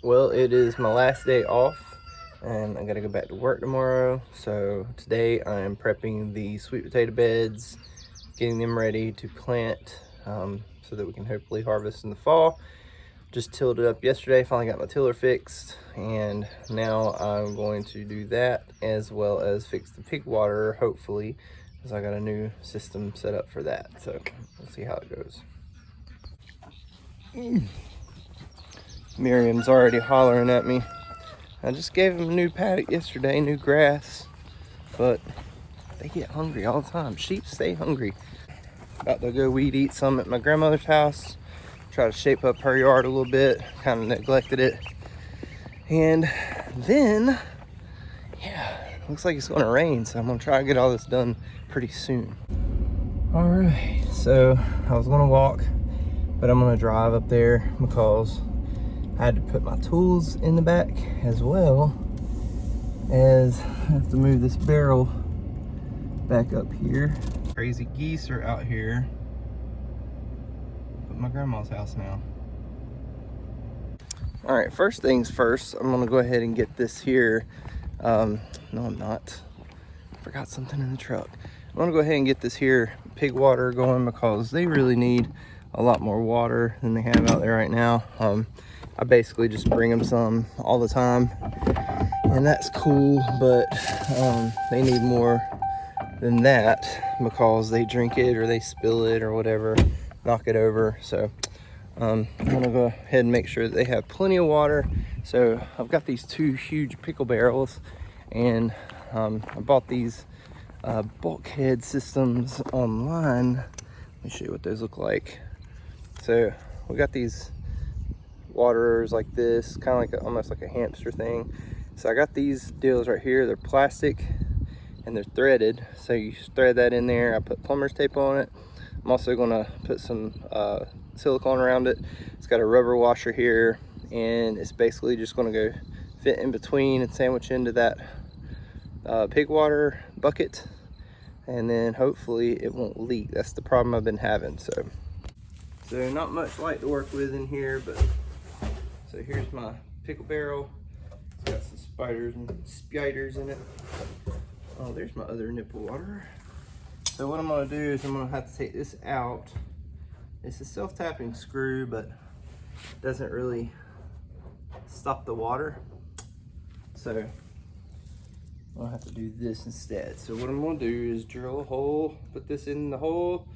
Well, it is my last day off and I gotta go back to work tomorrow. So today I am prepping the sweet potato beds, getting them ready to plant so that we can hopefully harvest in the fall. Just tilled it up yesterday, finally got my tiller fixed, and now I'm going to do that as well as fix the pig water, hopefully, because I got a new system set up for that. So we'll see how it goes. Miriam's already hollering at me. I just gave him a new paddock yesterday, new grass, but they get hungry all the time. Sheep stay hungry. About to go weed eat some at my grandmother's house, try to shape up her yard a little bit, kind of neglected it. And then, yeah, looks like it's gonna rain, so I'm gonna try to get all this done pretty soon. All right, so I was gonna walk, but I'm gonna drive up there because I had to put my tools in the back as well as I have to move this barrel back up here. Crazy geese are out here. At my grandma's house now. All right, first things first, I'm gonna go ahead and get this here. No, I'm not. I forgot something in the truck. I'm gonna go ahead and get this here pig water going because they really need a lot more water than they have out there right now. I basically just bring them some all the time, and that's cool, but they need more than that because they drink it or they spill it or whatever, knock it over. So I'm gonna go ahead and make sure that they have plenty of water. So I've got these two huge pickle barrels, and I bought these bulkhead systems online. Let me show you what those look like. So we got these waterers like this, kind of like almost like a hamster thing. So I got these deals right here. They're plastic and they're threaded, so you thread that in there. I put plumber's tape on it. I'm also gonna put some silicone around it. It's got a rubber washer here, and it's basically just gonna go fit in between and sandwich into that pig water bucket, and then hopefully it won't leak. That's the problem I've been having. So not much light to work with in here, but so here's my pickle barrel. It's got some spiders and spiders in it. Oh, there's my other nipple water. So what I'm gonna do is I'm gonna have to take this out. It's a self-tapping screw, but it doesn't really stop the water. So I'm gonna have to do this instead. So what I'm gonna do is drill a hole, put this in the hole,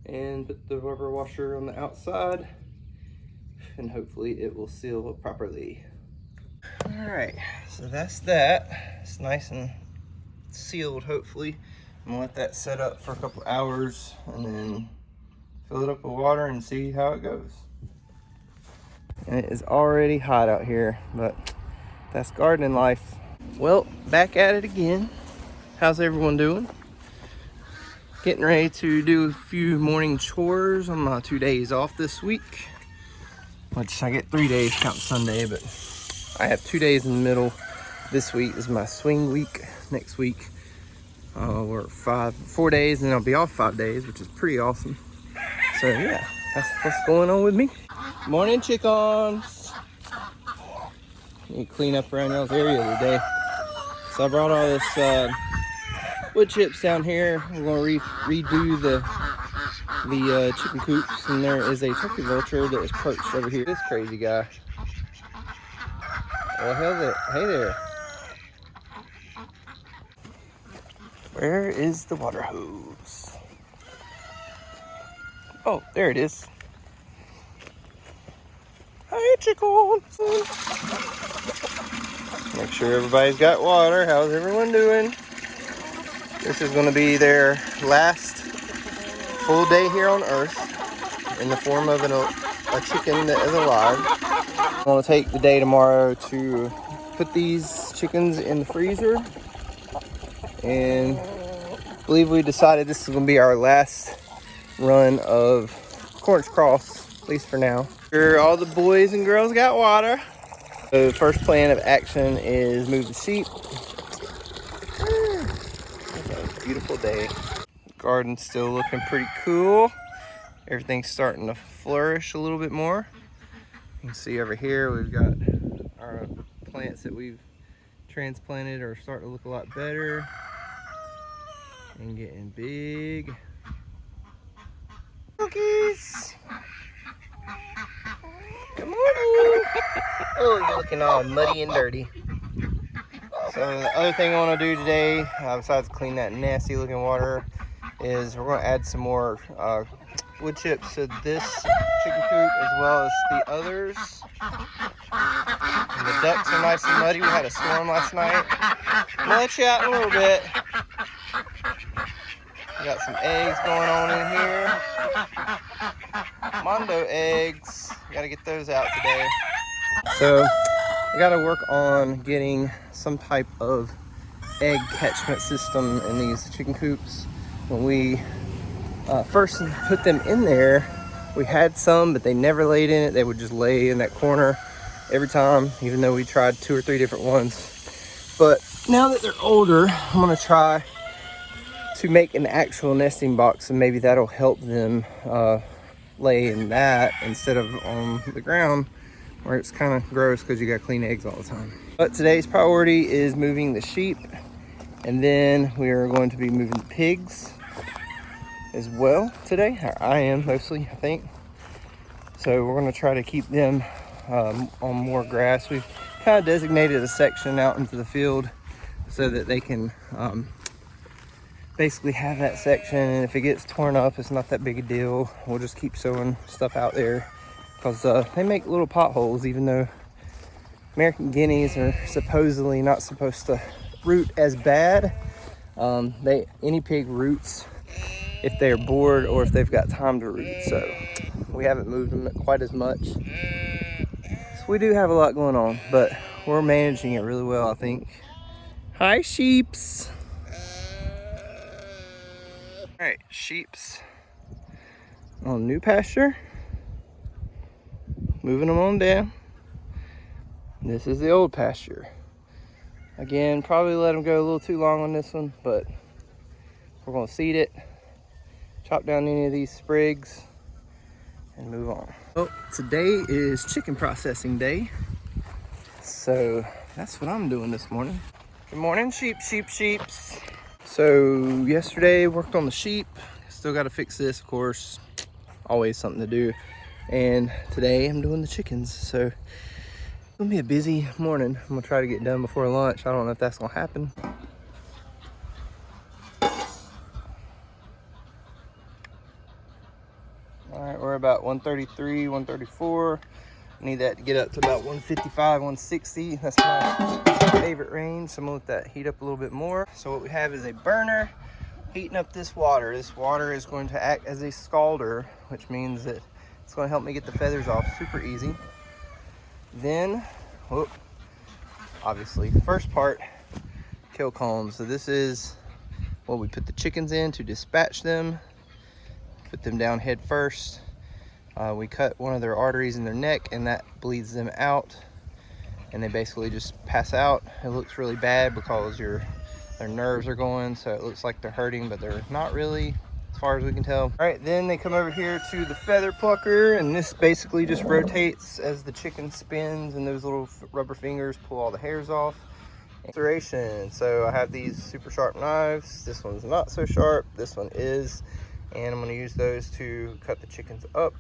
and put the rubber washer on the outside, and hopefully it will seal properly. All right, so that's that. It's nice and sealed, hopefully. I'm gonna let that set up for a couple hours and then fill it up with water and see how it goes. And it is already hot out here, but that's gardening life. Well, back at it again. How's everyone doing? Getting ready to do a few morning chores on my 2 days off this week, which I get 3 days counting Sunday, but I have 2 days in the middle. This week is my swing week. Next week we're 4 days, and then I'll be off 5 days, which is pretty awesome. So yeah, that's what's going on with me. Morning, chickens. Need to clean up around y'all's area today. So I brought all this wood chips down here. We're gonna redo the chicken coops, and there is a turkey vulture that is perched over here. This crazy guy. Well, hell there. Hey there. Where is the water hose? Oh, there it is. Hey, chickens. Make sure everybody's got water. How's everyone doing? This is going to be their last full day here on Earth in the form of a chicken that is alive. I'm going to take the day tomorrow to put these chickens in the freezer, and I believe we decided this is going to be our last run of Cornish Cross, at least for now. Sure, all the boys and girls got water. So the first plan of action is move the sheep. It's a beautiful day. Garden's still looking pretty cool. Everything's starting to flourish a little bit more. You can see over here we've got plants that we've transplanted are starting to look a lot better and getting big. Cookies! Good morning! Oh, you're looking all muddy and dirty. So the other thing I want to do today, besides clean that nasty looking water, is we're going to add some more wood chips to this chicken coop as well as the others. And the ducks are nice and muddy. We had a storm last night. I'm going to let you out in a little bit. We got some eggs going on in here. Mondo eggs. Got to get those out today. So I got to work on getting some type of egg catchment system in these chicken coops. When we first put them in there, we had some, but they never laid in it. They would just lay in that corner every time, even though we tried 2 or 3 different ones. But now that they're older, I'm gonna try to make an actual nesting box, and maybe that'll help them lay in that instead of on the ground where it's kind of gross because you got clean eggs all the time. But today's priority is moving the sheep, and then we are going to be moving the pigs as well today. I am mostly, I think. So we're going to try to keep them on more grass. We've kind of designated a section out into the field so that they can basically have that section, and if it gets torn up, it's not that big a deal. We'll just keep sowing stuff out there because they make little potholes, even though American Guineas are supposedly not supposed to root as bad. Any pig roots if they're bored or if they've got time to root. So we haven't moved them quite as much. So we do have a lot going on, but we're managing it really well, I think. Hi, sheeps. All right, sheeps on new pasture. Moving them on down. This is the old pasture. Again, probably let them go a little too long on this one, but we're gonna seed it, chop down any of these sprigs, and move on. Well, today is chicken processing day, so that's what I'm doing this morning. Good morning, sheeps. So yesterday worked on the sheep. Still got to fix this, of course. Always something to do. And today I'm doing the chickens. So it's gonna be a busy morning. I'm gonna try to get done before lunch. I don't know if that's gonna happen. All right, we're about 133, 134. I need that to get up to about 155, 160. That's my favorite range. So I'm gonna let that heat up a little bit more. So what we have is a burner heating up this water. This water is going to act as a scalder, which means that it's going to help me get the feathers off super easy. Then, obviously, the first part, kill combs. So this is what we put the chickens in to dispatch them. Put them down head first. We cut one of their arteries in their neck, and that bleeds them out, and they basically just pass out. It looks really bad because their nerves are going, so it looks like they're hurting, but they're not really, as far as we can tell. All right, then they come over here to the feather plucker, and this basically just rotates as the chicken spins, and those little rubber fingers pull all the hairs off. Serration. So I have these super sharp knives. This one's not so sharp, this one is, and I'm going to use those to cut the chickens up,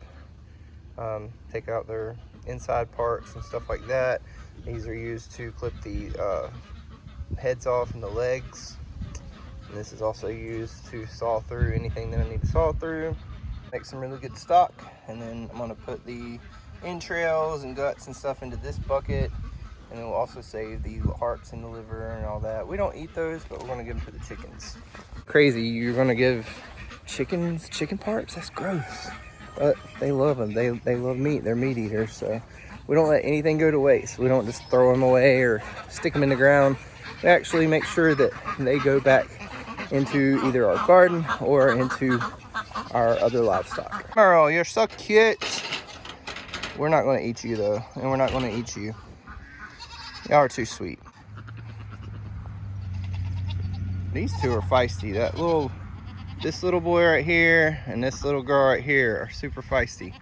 take out their inside parts and stuff like that. These are used to clip the heads off and the legs, and this is also used to saw through anything that I need to saw through. Make some really good stock, and then I'm going to put the entrails and guts and stuff into this bucket, and then we'll also save the hearts and the liver and all that. We don't eat those, but we're going to give them to the chickens. Crazy, you're going to give chickens chicken parts? That's gross. But they love them. They love meat. They're meat eaters, so we don't let anything go to waste. We don't just throw them away or stick them in the ground. We actually make sure that they go back into either our garden or into our other livestock. Merle, you're so cute. We're not going to eat you though, and we're not going to eat you. Y'all are too sweet. These two are feisty. This little boy right here and this little girl right here are super feisty.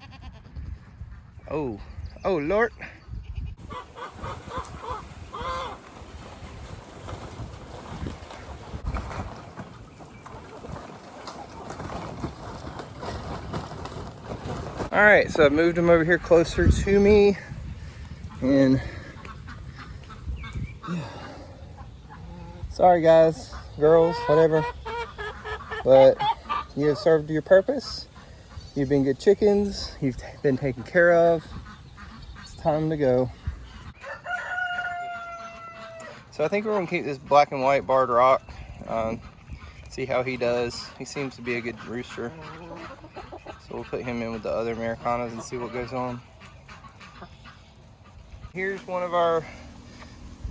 Oh Lord. All right, so I moved him over here closer to me, and yeah. Sorry guys, girls, whatever, but you have served your purpose. You've been good chickens. You've been taken care of. It's time to go. So I think we're gonna keep this black and white barred rock. See how he does. He seems to be a good rooster. So we'll put him in with the other Americanas and see what goes on. Here's one of our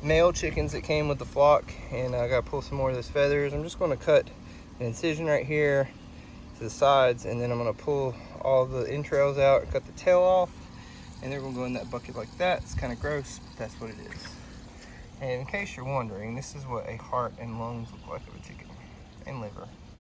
male chickens that came with the flock, and I gotta pull some more of those feathers. I'm just gonna cut an incision right here to the sides, and then I'm gonna pull all the entrails out, cut the tail off, and they're gonna go in that bucket like that. It's kind of gross, but that's what it is. And in case you're wondering, this is what a heart and lungs look like of a chicken, and liver.